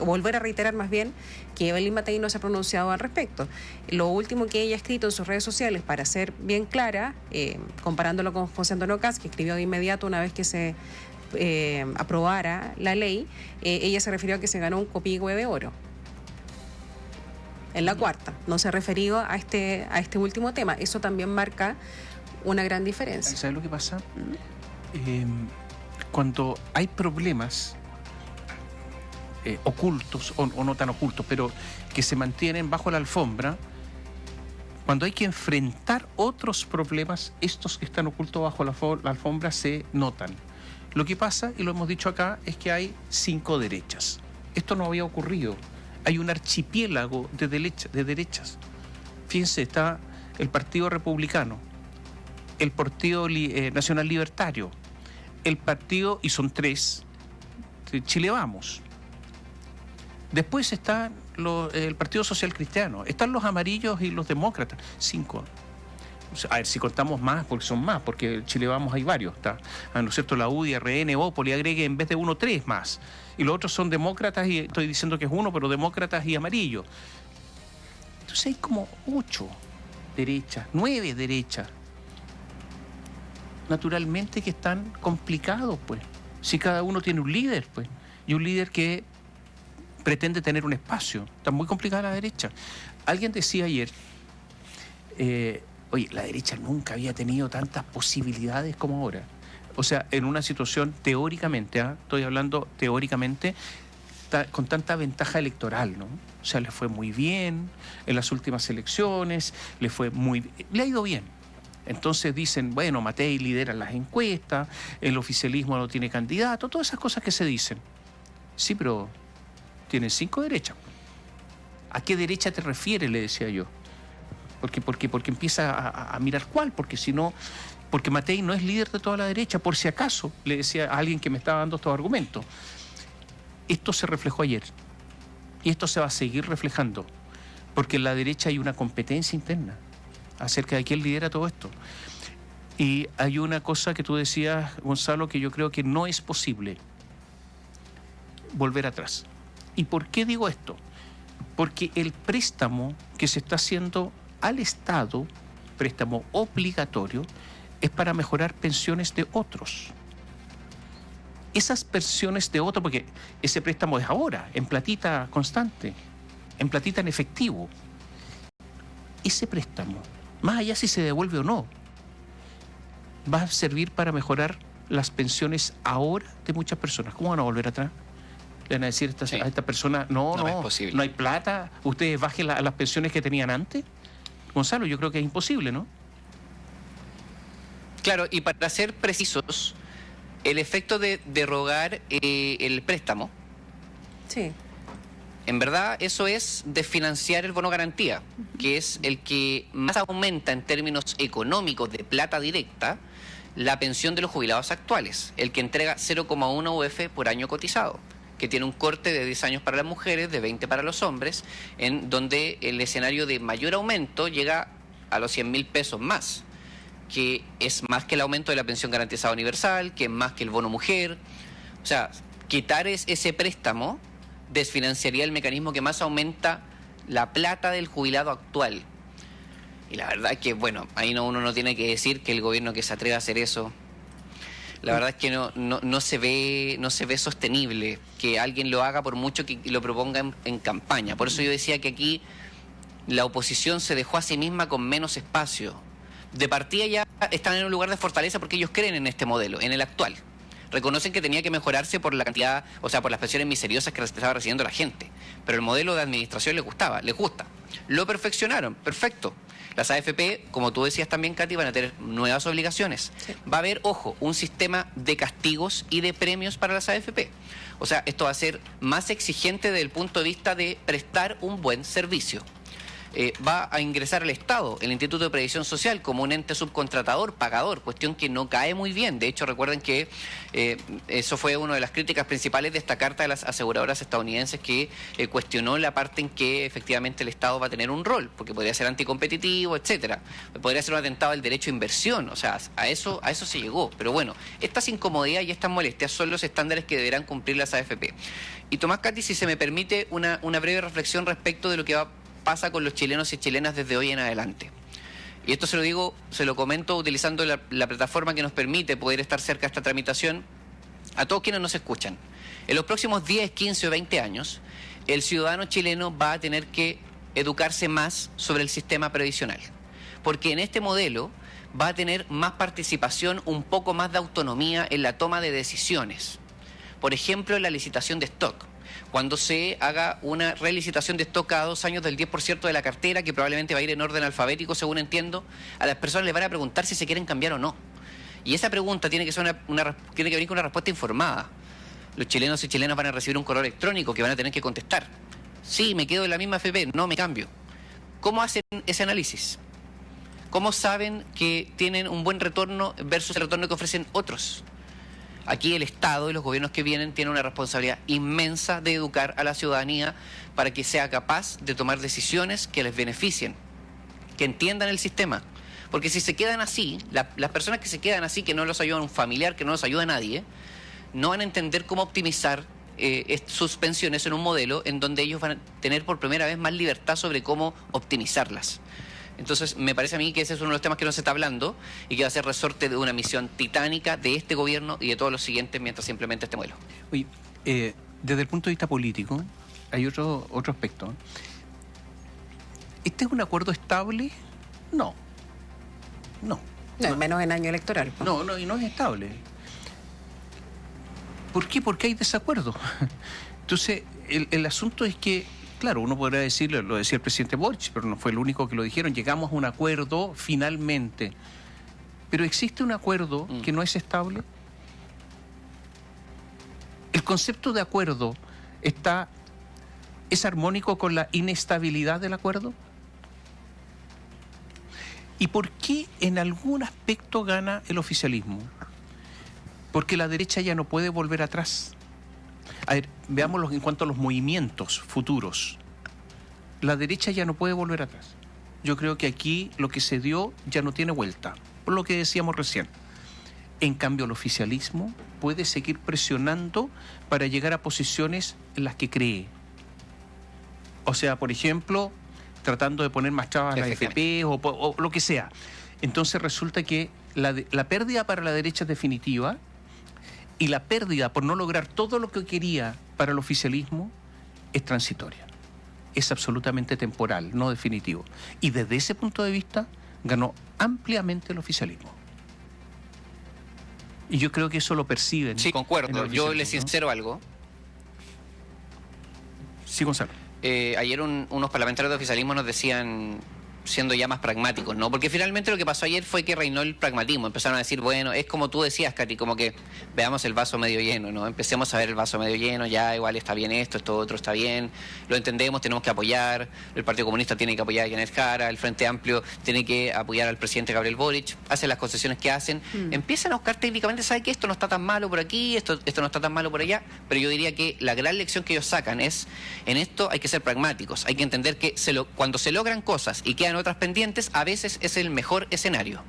B: volver a reiterar más bien que Evelyn Matei no se ha pronunciado al respecto. Lo último que ella ha escrito en sus redes sociales, para ser bien clara, comparándolo con José Antonio Kast, que escribió de inmediato una vez que se aprobara la ley, ella se refirió a que se ganó un copihue de oro. En la cuarta, no se ha referido a este último tema. Eso también marca una gran diferencia.
A: ¿Sabes lo que pasa? Cuando hay problemas ocultos o no tan ocultos, pero que se mantienen bajo la alfombra, cuando hay que enfrentar otros problemas, estos que están ocultos bajo la alfombra se notan. Lo que pasa, y lo hemos dicho acá, es que hay 5 derechas. Esto no había ocurrido. Hay un archipiélago de derechas. Fíjense, está el Partido Republicano, el Partido Nacional Libertario, el partido, y son 3, Chile Vamos. Después está el Partido Social Cristiano, están los amarillos y los demócratas, 5. A ver si contamos más, porque son más, porque en Chile Vamos hay varios, ¿está? ¿No es cierto? La UDI, RN, Opoli, agregue en vez de 1, 3 más. Y los otros son demócratas, y estoy diciendo que es 1, pero demócratas y amarillos. Entonces hay como 8 derechas, 9 derechas. Naturalmente que están complicados, pues. Si cada uno tiene un líder, pues. Y un líder que pretende tener un espacio. Está muy complicada la derecha. Alguien decía ayer, Oye, la derecha nunca había tenido tantas posibilidades como ahora. O sea, en una situación teóricamente, estoy hablando teóricamente, con tanta ventaja electoral, ¿no? O sea, le fue muy bien en las últimas elecciones, le ha ido bien. Entonces dicen, bueno, Matei lidera las encuestas, el oficialismo no tiene candidato, todas esas cosas que se dicen. Sí, pero tienen 5 derechas. ¿A qué derecha te refieres?, le decía yo. Porque empieza a mirar cuál, porque si no, porque Matei no es líder de toda la derecha, por si acaso, le decía a alguien que me estaba dando estos argumentos. Esto se reflejó ayer y esto se va a seguir reflejando, porque en la derecha hay una competencia interna acerca de quién lidera todo esto. Y hay una cosa que tú decías, Gonzalo, que yo creo que no es posible: volver atrás. ¿Y por qué digo esto? Porque el préstamo que se está haciendo al Estado, préstamo obligatorio, es para mejorar pensiones de otros. Esas pensiones de otros, porque ese préstamo es ahora, en platita constante, en platita en efectivo. Ese préstamo, más allá si se devuelve o no, va a servir para mejorar las pensiones ahora de muchas personas. ¿Cómo van a volver atrás? Le van a decir a esta persona, no es posible, no hay plata, ustedes bajen las pensiones que tenían antes. Gonzalo, yo creo que es imposible, ¿no?
C: Claro, y para ser precisos, el efecto de derogar el préstamo,
B: sí,
C: en verdad eso es desfinanciar el bono garantía, que es el que más aumenta en términos económicos de plata directa la pensión de los jubilados actuales, el que entrega 0,1 UF por año cotizado, que tiene un corte de 10 años para las mujeres, de 20 para los hombres, en donde el escenario de mayor aumento llega a los 100.000 pesos más, que es más que el aumento de la pensión garantizada universal, que es más que el bono mujer. O sea, quitar ese préstamo desfinanciaría el mecanismo que más aumenta la plata del jubilado actual. Y la verdad es que, bueno, ahí uno no tiene que decir que el gobierno que se atreva a hacer eso, la verdad es que no se ve sostenible que alguien lo haga, por mucho que lo proponga en campaña. Por eso yo decía que aquí la oposición se dejó a sí misma con menos espacio. De partida ya están en un lugar de fortaleza porque ellos creen en este modelo, en el actual. Reconocen que tenía que mejorarse por la cantidad, o sea, por las pensiones miseriosas que estaba recibiendo la gente. Pero el modelo de administración les gusta. Lo perfeccionaron, perfecto. Las AFP, como tú decías también, Katy, van a tener nuevas obligaciones. Sí. Va a haber, ojo, un sistema de castigos y de premios para las AFP. O sea, esto va a ser más exigente desde el punto de vista de prestar un buen servicio. Va a ingresar al Estado, el Instituto de Previsión Social, como un ente subcontratador, pagador, cuestión que no cae muy bien. De hecho, recuerden que eso fue una de las críticas principales de esta carta de las aseguradoras estadounidenses, que cuestionó la parte en que efectivamente el Estado va a tener un rol, porque podría ser anticompetitivo, etcétera. Podría ser un atentado al derecho a inversión, o sea, a eso se llegó. Pero bueno, estas incomodidades y estas molestias son los estándares que deberán cumplir las AFP. Y Tomás, Katy, si se me permite una breve reflexión respecto de lo que pasa con los chilenos y chilenas desde hoy en adelante. Y esto se lo comento utilizando la plataforma que nos permite poder estar cerca de esta tramitación a todos quienes nos escuchan. En los próximos 10, 15 o 20 años, el ciudadano chileno va a tener que educarse más sobre el sistema previsional, porque en este modelo va a tener más participación, un poco más de autonomía en la toma de decisiones. Por ejemplo, en la licitación de stock. Cuando se haga una relicitación de stock cada 2 años del 10% de la cartera, que probablemente va a ir en orden alfabético, según entiendo, a las personas les van a preguntar si se quieren cambiar o no. Y esa pregunta tiene que ser tiene que venir con una respuesta informada. Los chilenos y chilenas van a recibir un correo electrónico que van a tener que contestar. Sí, me quedo en la misma FP, no me cambio. ¿Cómo hacen ese análisis? ¿Cómo saben que tienen un buen retorno versus el retorno que ofrecen otros? Aquí el Estado y los gobiernos que vienen tienen una responsabilidad inmensa de educar a la ciudadanía para que sea capaz de tomar decisiones que les beneficien, que entiendan el sistema. Porque si se quedan así, las personas que se quedan así, que no los ayuda un familiar, que no los ayuda a nadie, no van a entender cómo optimizar sus pensiones en un modelo en donde ellos van a tener por primera vez más libertad sobre cómo optimizarlas. Entonces, me parece a mí que ese es uno de los temas que no se está hablando y que va a ser resorte de una misión titánica de este gobierno y de todos los siguientes mientras se implemente este modelo.
A: Oye, desde el punto de vista político, hay otro aspecto. ¿Este es un acuerdo estable? No. No.
B: No, menos en año electoral.
A: No, y no es estable. ¿Por qué? Porque hay desacuerdo. Entonces, el asunto es que, claro, uno podrá decirlo, lo decía el presidente Boric, pero no fue el único que lo dijeron, llegamos a un acuerdo finalmente. Pero ¿existe un acuerdo que no es estable? El concepto de acuerdo es armónico con la inestabilidad del acuerdo. ¿Y por qué en algún aspecto gana el oficialismo? Porque la derecha ya no puede volver atrás. A ver, veámoslo en cuanto a los movimientos futuros. La derecha ya no puede volver atrás. Yo creo que aquí lo que se dio ya no tiene vuelta, por lo que decíamos recién. En cambio, el oficialismo puede seguir presionando para llegar a posiciones en las que cree. O sea, por ejemplo, tratando de poner más trabas a la AFP o lo que sea. Entonces resulta que la pérdida para la derecha es definitiva y la pérdida por no lograr todo lo que quería para el oficialismo es transitoria. Es absolutamente temporal, no definitivo. Y desde ese punto de vista ganó ampliamente el oficialismo. Y yo creo que eso lo perciben.
C: Sí, concuerdo. Yo les sincero algo.
A: Sí, Gonzalo.
C: Ayer unos parlamentarios de oficialismo nos decían, siendo ya más pragmáticos, ¿no? Porque finalmente lo que pasó ayer fue que reinó el pragmatismo. Empezaron a decir, bueno, es como tú decías, Katy, como que veamos el vaso medio lleno, ¿no? Empecemos a ver el vaso medio lleno, ya igual está bien esto otro está bien, lo entendemos, tenemos que apoyar, el Partido Comunista tiene que apoyar a Janet Jara, el Frente Amplio tiene que apoyar al presidente Gabriel Boric, hacen las concesiones que hacen, empiezan a buscar técnicamente, ¿sabe qué? Esto no está tan malo por aquí, esto no está tan malo por allá, pero yo diría que la gran lección que ellos sacan es, en esto hay que ser pragmáticos, hay que entender que cuando se logran cosas y quedan otras pendientes, a veces es el mejor escenario.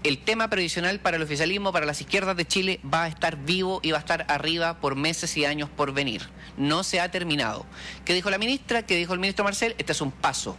C: El tema previsional para el oficialismo, para las izquierdas de Chile, va a estar vivo y va a estar arriba por meses y años por venir. No se ha terminado. ¿Qué dijo la ministra? ¿Qué dijo el ministro Marcel? Este es un paso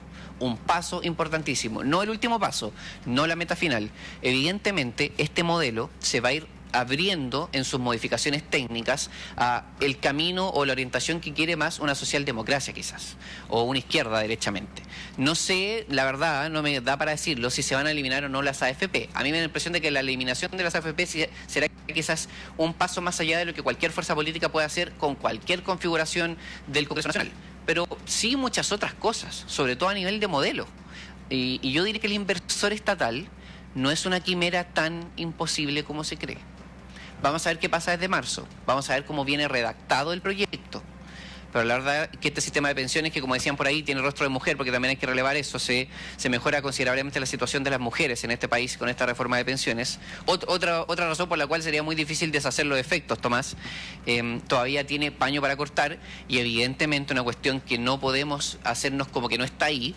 C: importantísimo. No el último paso, no la meta final. Evidentemente, este modelo se va a ir abriendo en sus modificaciones técnicas a el camino o la orientación que quiere más una socialdemocracia quizás, o una izquierda derechamente. No sé, la verdad, no me da para decirlo si se van a eliminar o no las AFP. A mí me da la impresión de que la eliminación de las AFP será quizás un paso más allá de lo que cualquier fuerza política puede hacer con cualquier configuración del Congreso Nacional. Pero sí muchas otras cosas, sobre todo a nivel de modelo. Y yo diría que el inversor estatal no es una quimera tan imposible como se cree. Vamos a ver qué pasa desde marzo. Vamos a ver cómo viene redactado el proyecto. Pero la verdad que este sistema de pensiones, que como decían por ahí, tiene rostro de mujer, porque también hay que relevar eso, se mejora considerablemente la situación de las mujeres en este país con esta reforma de pensiones. Otra razón por la cual sería muy difícil deshacer los efectos, Tomás, todavía tiene paño para cortar, y evidentemente una cuestión que no podemos hacernos como que no está ahí,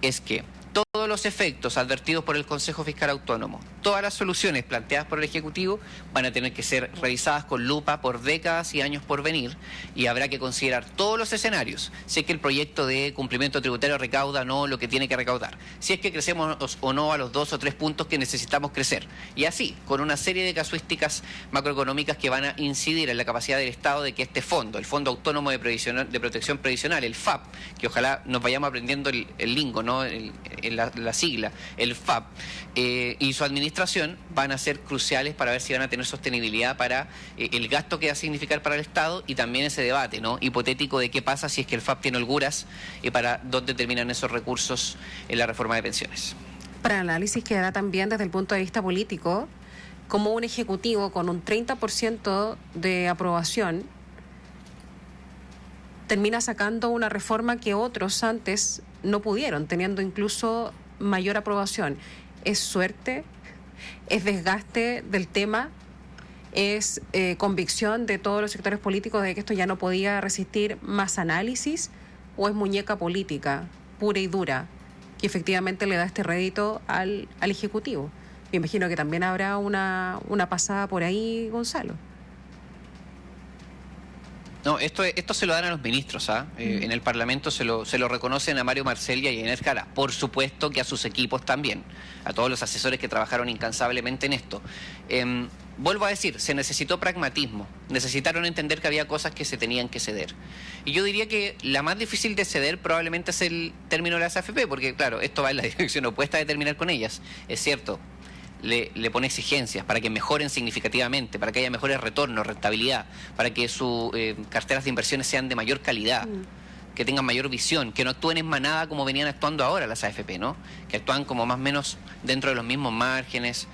C: es que todos los efectos advertidos por el Consejo Fiscal Autónomo, todas las soluciones planteadas por el Ejecutivo van a tener que ser revisadas con lupa por décadas y años por venir, y habrá que considerar todos los escenarios, si es que el proyecto de cumplimiento tributario recauda o no lo que tiene que recaudar, si es que crecemos o no a los 2 o 3 puntos que necesitamos crecer, y así, con una serie de casuísticas macroeconómicas que van a incidir en la capacidad del Estado de que este fondo, el Fondo Autónomo de Protección Previsional, el FAP, que ojalá nos vayamos aprendiendo el lingo, ¿no? La sigla, el FAP, y su administración van a ser cruciales para ver si van a tener sostenibilidad para el gasto que va a significar para el Estado, y también ese debate, ¿no?, hipotético de qué pasa si es que el FAP tiene holguras y para dónde terminan esos recursos en la reforma de pensiones.
B: Para análisis quedará también desde el punto de vista político, como un ejecutivo con un 30% de aprobación termina sacando una reforma que otros antes no pudieron, teniendo incluso mayor aprobación. ¿Es suerte? ¿Es desgaste del tema? ¿Es convicción de todos los sectores políticos de que esto ya no podía resistir más análisis? ¿O es muñeca política pura y dura que efectivamente le da este rédito al Ejecutivo? Me imagino que también habrá una pasada por ahí, Gonzalo.
C: No, esto se lo dan a los ministros, ¿ah? En el Parlamento se lo reconocen a Mario Marcel y a Janet Jara. Por supuesto que a sus equipos también, a todos los asesores que trabajaron incansablemente en esto. Vuelvo a decir, se necesitó pragmatismo, necesitaron entender que había cosas que se tenían que ceder. Y yo diría que la más difícil de ceder probablemente es el término de las AFP, porque claro, esto va en la dirección opuesta de terminar con ellas, es cierto. le pone exigencias para que mejoren significativamente, para que haya mejores retornos, rentabilidad, para que sus carteras de inversiones sean de mayor calidad, que tengan mayor visión, que no actúen en manada como venían actuando ahora las AFP, ¿no? Que actúan como más o menos dentro de los mismos márgenes.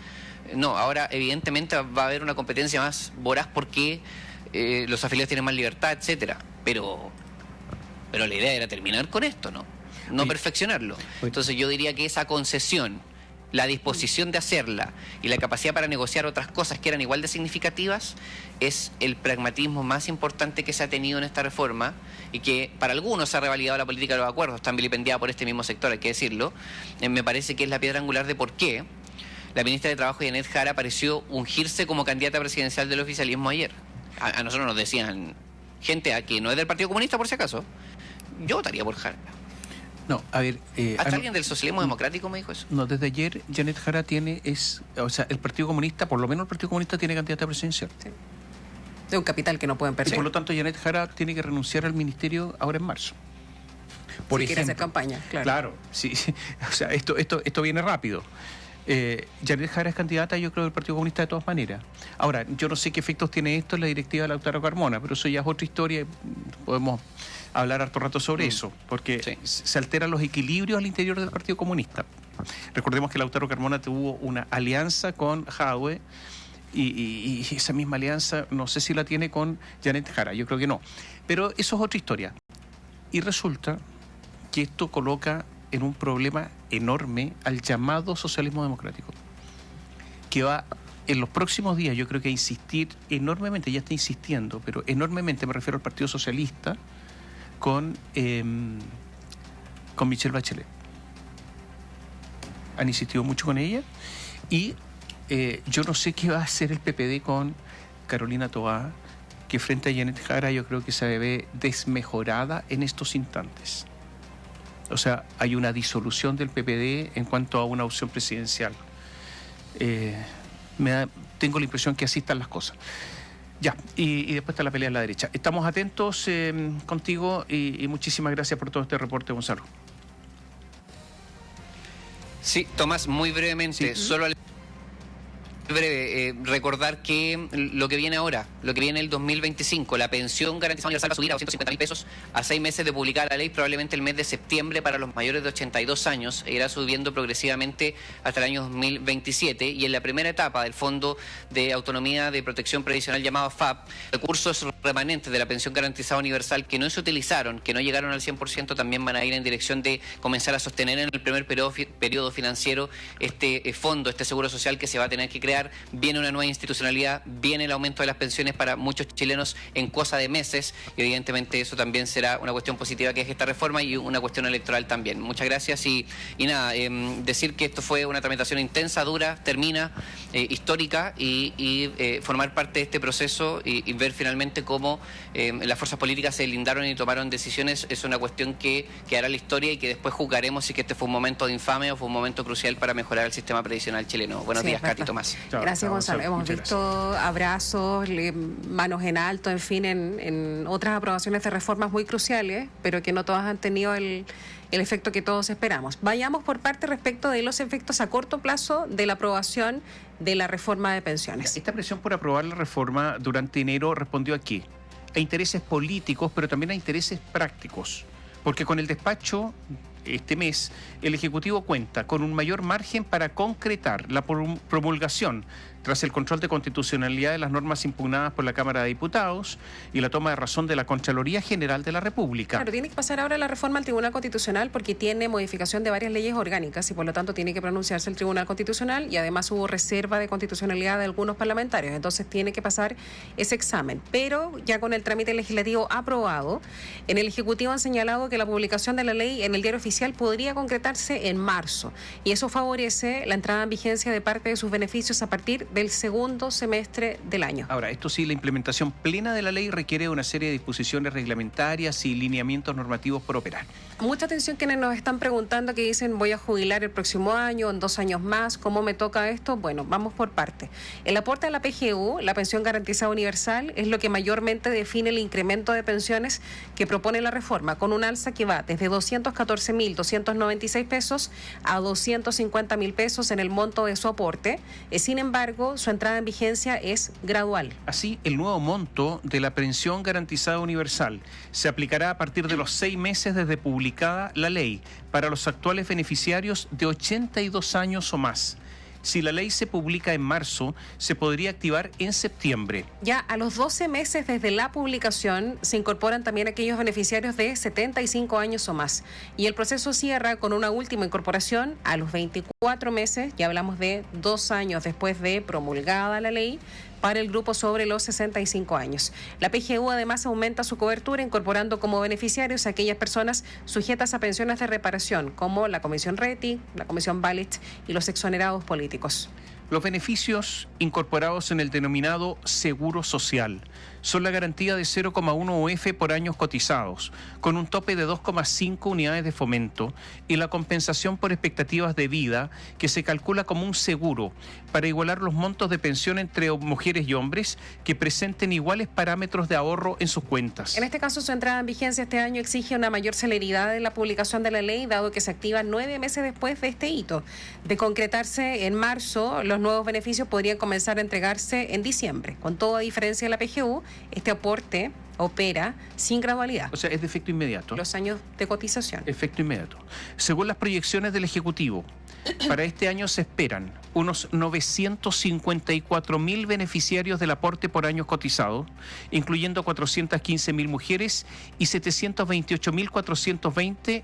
C: No, ahora evidentemente va a haber una competencia más voraz porque los afiliados tienen más libertad, etcétera. Pero la idea era terminar con esto, ¿no? No perfeccionarlo. Entonces yo diría que esa concesión, la disposición de hacerla y la capacidad para negociar otras cosas que eran igual de significativas es el pragmatismo más importante que se ha tenido en esta reforma y que para algunos ha revalidado la política de los acuerdos, tan vilipendiada por este mismo sector, hay que decirlo. Me parece que es la piedra angular de por qué la ministra de Trabajo, Janet Jara, pareció ungirse como candidata presidencial del oficialismo ayer. A nosotros nos decían, gente aquí no es del Partido Comunista por si acaso, yo votaría por Jara.
A: No, a ver...
C: ¿Hasta alguien del socialismo democrático me dijo eso?
A: No, desde ayer Janet Jara el Partido Comunista, por lo menos el Partido Comunista tiene candidata presidencial.
B: Sí. De un capital que no pueden perder.
A: Y por lo tanto Janet Jara tiene que renunciar al ministerio ahora en marzo. Por ejemplo,
B: quiere hacer campaña, claro.
A: Claro, sí. O sea, esto viene rápido. Janet Jara es candidata, yo creo, del Partido Comunista de todas maneras. Ahora, yo no sé qué efectos tiene esto en la directiva de Lautaro Carmona, pero eso ya es otra historia. Podemos hablar harto rato sobre eso, porque se alteran los equilibrios al interior del Partido Comunista. Recordemos que Lautaro Carmona tuvo una alianza con Jadwe y esa misma alianza no sé si la tiene con Janet Jara, yo creo que no. Pero eso es otra historia. Y resulta que esto coloca en un problema enorme al llamado socialismo democrático, que va en los próximos días, yo creo que a insistir enormemente, ya está insistiendo, pero enormemente me refiero al Partido Socialista, con Michelle Bachelet. Han insistido mucho con ella y yo no sé qué va a hacer el PPD con Carolina Toá, que frente a Janet Jara yo creo que se ve desmejorada en estos instantes. O sea, hay una disolución del PPD en cuanto a una opción presidencial. Tengo la impresión que así están las cosas. Ya, y después está la pelea en la derecha. Estamos atentos contigo y muchísimas gracias por todo este reporte, Gonzalo.
C: Sí, Tomás, muy brevemente, solo breve, recordar que lo que viene ahora, lo que viene el 2025, la pensión garantizada universal va a subir a 250.000 pesos a 6 meses de publicar la ley, probablemente el mes de septiembre para los mayores de 82 años, e irá subiendo progresivamente hasta el año 2027, y en la primera etapa del Fondo de Autonomía de Protección Previsional llamado FAP, recursos remanentes de la pensión garantizada universal que no se utilizaron, que no llegaron al 100%, también van a ir en dirección de comenzar a sostener en el primer periodo financiero este fondo, este seguro social que se va a tener que crear. Viene una nueva institucionalidad, viene el aumento de las pensiones para muchos chilenos en cosa de meses, y evidentemente eso también será una cuestión positiva que es esta reforma y una cuestión electoral también. Muchas gracias y nada, decir que esto fue una tramitación intensa, dura, termina, histórica, y formar parte de este proceso y ver finalmente cómo las fuerzas políticas se lindaron y tomaron decisiones es una cuestión que quedará en la historia y que después juzgaremos si que este fue un momento de infame o fue un momento crucial para mejorar el sistema previsional chileno. Buenos días, Katy, Tomás.
B: Gracias, Gonzalo. Hemos visto abrazos, manos en alto, en fin, en otras aprobaciones de reformas muy cruciales, pero que no todas han tenido el efecto que todos esperamos. Vayamos por parte respecto de los efectos a corto plazo de la aprobación de la reforma de pensiones.
A: Esta presión por aprobar la reforma durante enero respondió a ¿qué? A intereses políticos, pero también a intereses prácticos, porque con el despacho este mes, el Ejecutivo cuenta con un mayor margen para concretar la promulgación tras el control de constitucionalidad de las normas impugnadas por la Cámara de Diputados y la toma de razón de la Contraloría General de la República.
B: Claro, tiene que pasar ahora la reforma al Tribunal Constitucional porque tiene modificación de varias leyes orgánicas y por lo tanto tiene que pronunciarse el Tribunal Constitucional, y además hubo reserva de constitucionalidad de algunos parlamentarios, entonces tiene que pasar ese examen. Pero ya con el trámite legislativo aprobado, en el Ejecutivo han señalado que la publicación de la ley en el Diario Oficial podría concretarse en marzo, y eso favorece la entrada en vigencia de parte de sus beneficios a partir del segundo semestre del año.
A: Ahora, esto sí, la implementación plena de la ley requiere una serie de disposiciones reglamentarias y lineamientos normativos por operar.
B: Mucha atención quienes nos están preguntando, que dicen voy a jubilar el próximo año, en 2 años más, ¿cómo me toca esto? Bueno, vamos por parte. El aporte a la PGU, la pensión garantizada universal, es lo que mayormente define el incremento de pensiones que propone la reforma, con un alza que va desde 214.296 pesos a 250.000 pesos en el monto de su aporte. Sin embargo, su entrada en vigencia es gradual.
A: Así, el nuevo monto de la pensión garantizada universal se aplicará a partir de los 6 meses desde publicada la ley para los actuales beneficiarios de 82 años o más. Si la ley se publica en marzo, se podría activar en septiembre.
B: Ya a los 12 meses desde la publicación se incorporan también aquellos beneficiarios de 75 años o más. Y el proceso cierra con una última incorporación a los 24 meses, ya hablamos de 2 años después de promulgada la ley, para el grupo sobre los 65 años. La PGU además aumenta su cobertura incorporando como beneficiarios a aquellas personas sujetas a pensiones de reparación, como la Comisión Reti, la Comisión Balich y los exonerados políticos.
A: Los beneficios incorporados en el denominado seguro social son la garantía de 0,1 UF por años cotizados, con un tope de 2,5 unidades de fomento, y la compensación por expectativas de vida, que se calcula como un seguro para igualar los montos de pensión entre mujeres y hombres que presenten iguales parámetros de ahorro en sus cuentas.
B: En este caso, su entrada en vigencia este año exige una mayor celeridad en la publicación de la ley, dado que se activa 9 meses después de este hito. De concretarse en marzo, los nuevos beneficios podrían comenzar a entregarse en diciembre. Con toda diferencia de la PGU, este aporte opera sin gradualidad.
A: O sea, es de efecto inmediato.
B: Los años de cotización.
A: Efecto inmediato. Según las proyecciones del Ejecutivo, para este año se esperan unos 954.000 beneficiarios del aporte por años cotizados, incluyendo 415.000 mujeres y 728.420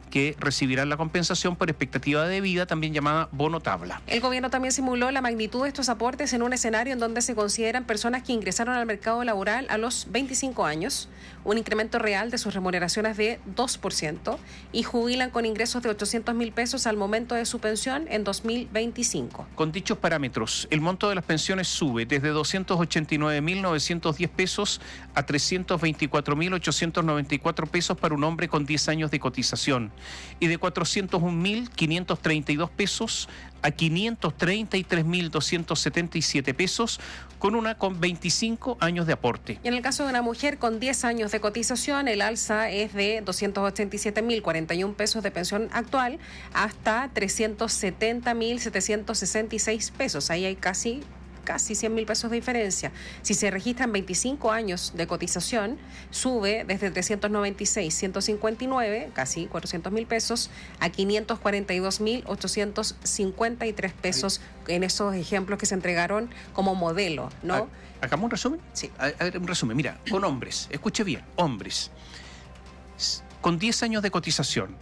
A: que recibirán la compensación por expectativa de vida, también llamada bono tabla.
B: El gobierno también simuló la magnitud de estos aportes en un escenario en donde se consideran personas que ingresaron al mercado laboral a los 25 años, un incremento real de sus remuneraciones de 2% y jubilan con ingresos de 800.000 pesos al momento de su pensión en 2025.
A: Con dichos parámetros, el monto de las pensiones sube desde 289.910 pesos a 324.894 pesos para un hombre con 10 años de cotización, y de 401.532 pesos a 533.277 pesos con 25 años de aporte.
B: Y en el caso de una mujer con 10 años de cotización, el alza es de 287.041 pesos de pensión actual hasta 370.766 pesos. Ahí hay casi 100.000 pesos de diferencia. Si se registran 25 años de cotización, sube desde 396.159, casi 400.000 pesos, a 542.853 pesos en esos ejemplos que se entregaron como modelo, ¿no?
A: ¿Hagamos un resumen?
B: Sí.
A: A ver, un resumen. Mira, con hombres, escuche bien, hombres con 10 años de cotización,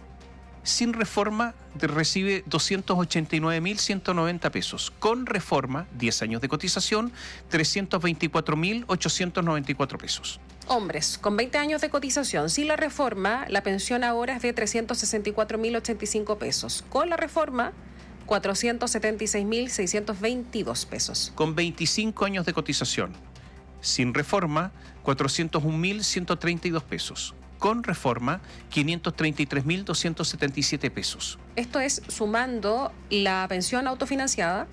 A: sin reforma recibe 289.190 pesos. Con reforma, 10 años de cotización, 324.894 pesos.
B: Hombres con 20 años de cotización, sin la reforma, la pensión ahora es de 364.085 pesos. Con la reforma, 476.622 pesos.
A: Con 25 años de cotización, sin reforma, 401.132 pesos. Con reforma, 533.277 pesos.
B: Esto es sumando la pensión autofinanciada,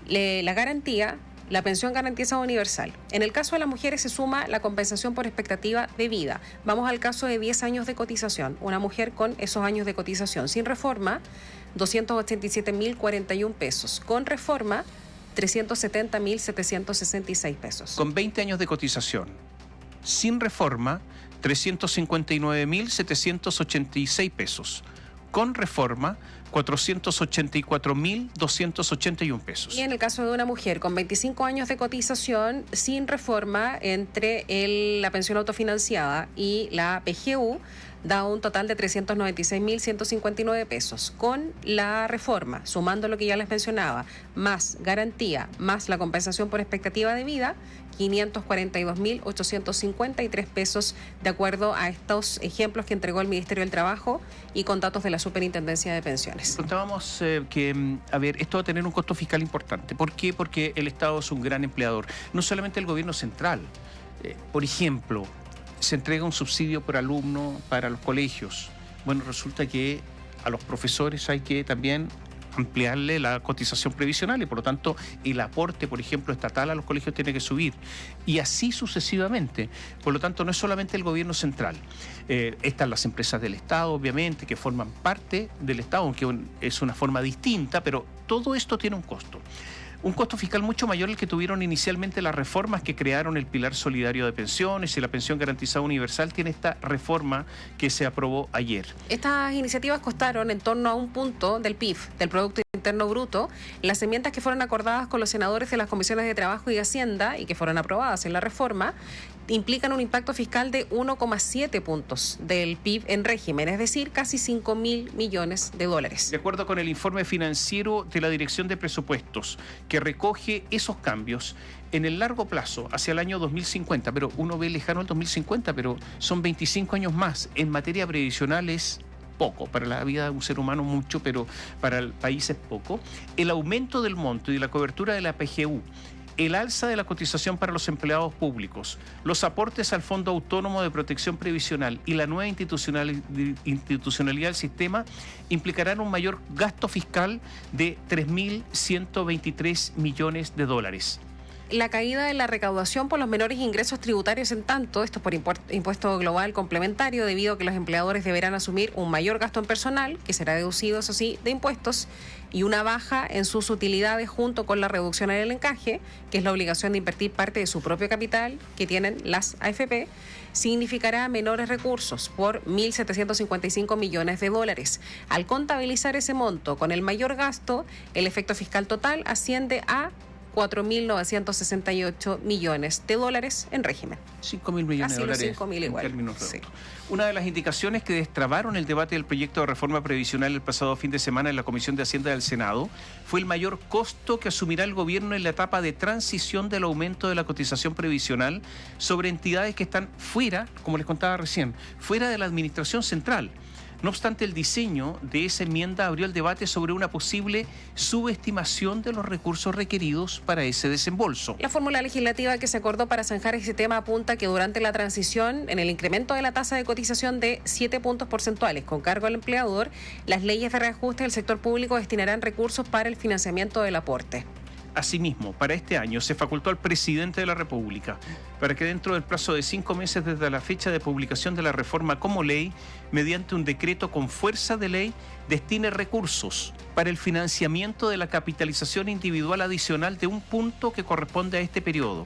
B: la garantía, la pensión garantizada universal. En el caso de las mujeres se suma la compensación por expectativa de vida. Vamos al caso de 10 años de cotización. Una mujer con esos años de cotización sin reforma, 287.041 pesos. Con reforma, 370.766 pesos.
A: Con 20 años de cotización, sin reforma, 359.786 pesos. Con reforma, 484.281 pesos.
B: Y en el caso de una mujer con 25 años de cotización, sin reforma, entre la pensión autofinanciada y la PGU, da un total de 396.159 pesos. Con la reforma, sumando lo que ya les mencionaba, más garantía, más la compensación por expectativa de vida, 542.853 pesos, de acuerdo a estos ejemplos que entregó el Ministerio del Trabajo y con datos de la Superintendencia de Pensiones.
A: Contábamos esto va a tener un costo fiscal importante. ¿Por qué? Porque el Estado es un gran empleador. No solamente el gobierno central. Por ejemplo, se entrega un subsidio por alumno para los colegios. Bueno, resulta que a los profesores hay que también ampliarle la cotización previsional y por lo tanto el aporte, por ejemplo, estatal a los colegios tiene que subir y así sucesivamente. Por lo tanto, no es solamente el gobierno central. Están las empresas del Estado, obviamente, que forman parte del Estado, aunque es una forma distinta, pero todo esto tiene un costo. Un costo fiscal mucho mayor al que tuvieron inicialmente las reformas que crearon el Pilar Solidario de Pensiones y la Pensión Garantizada Universal. Tiene esta reforma que se aprobó ayer.
B: Estas iniciativas costaron en torno a 1 punto del PIB, del Producto Interno Bruto. Las enmiendas que fueron acordadas con los senadores de las comisiones de Trabajo y Hacienda y que fueron aprobadas en la reforma implican un impacto fiscal de 1,7 puntos del PIB en régimen, es decir, casi 5.000 millones de dólares.
A: De acuerdo con el informe financiero de la Dirección de Presupuestos, que recoge esos cambios en el largo plazo, hacia el año 2050, pero uno ve lejano el 2050, pero son 25 años más. En materia previsional es poco, para la vida de un ser humano mucho, pero para el país es poco. El aumento del monto y de la cobertura de la PGU, el alza de la cotización para los empleados públicos, los aportes al Fondo Autónomo de Protección Previsional y la nueva institucionalidad del sistema implicarán un mayor gasto fiscal de 3.123 millones de dólares.
B: La caída de la recaudación por los menores ingresos tributarios, en tanto, esto por impuesto global complementario, debido a que los empleadores deberán asumir un mayor gasto en personal, que será deducido, eso sí, de impuestos, y una baja en sus utilidades junto con la reducción en el encaje, que es la obligación de invertir parte de su propio capital que tienen las AFP, significará menores recursos por 1.755 millones de dólares. Al contabilizar ese monto con el mayor gasto, el efecto fiscal total asciende a 4.968 millones de dólares en régimen.
A: 5.000 millones de dólares
B: 5.000 igual.
A: En términos redondos.
B: Sí.
A: Una de las indicaciones que destrabaron el debate del proyecto de reforma previsional el pasado fin de semana en la Comisión de Hacienda del Senado fue el mayor costo que asumirá el gobierno en la etapa de transición del aumento de la cotización previsional sobre entidades que están fuera, como les contaba recién, fuera de la administración central. No obstante, el diseño de esa enmienda abrió el debate sobre una posible subestimación de los recursos requeridos para ese desembolso.
B: La fórmula legislativa que se acordó para zanjar ese tema apunta que durante la transición, en el incremento de la tasa de cotización de 7 puntos porcentuales con cargo al empleador, las leyes de reajuste del sector público destinarán recursos para el financiamiento del aporte.
A: Asimismo, para este año se facultó al presidente de la República para que dentro del plazo de 5 meses desde la fecha de publicación de la reforma como ley, mediante un decreto con fuerza de ley, destine recursos para el financiamiento de la capitalización individual adicional de 1 punto que corresponde a este periodo.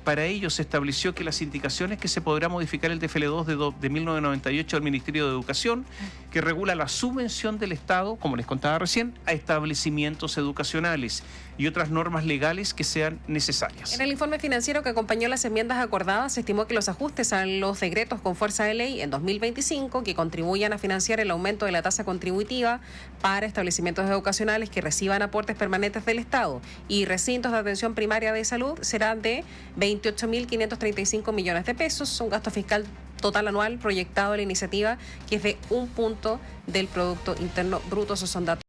A: Para ello se estableció que las indicaciones que se podrá modificar el DFL2 de 1998 del Ministerio de Educación, que regula la subvención del Estado, como les contaba recién, a establecimientos educacionales y otras normas legales que sean necesarias.
B: En el informe financiero que acompañó las enmiendas acordadas, se estimó que los ajustes a los decretos con fuerza de ley en 2025, que contribuyan a financiar el aumento de la tasa contributiva para establecimientos educacionales que reciban aportes permanentes del Estado y recintos de atención primaria de salud, será de 28.535 millones de pesos, un gasto fiscal total anual proyectado en la iniciativa que es de 1 punto del Producto Interno Bruto. Esos son datos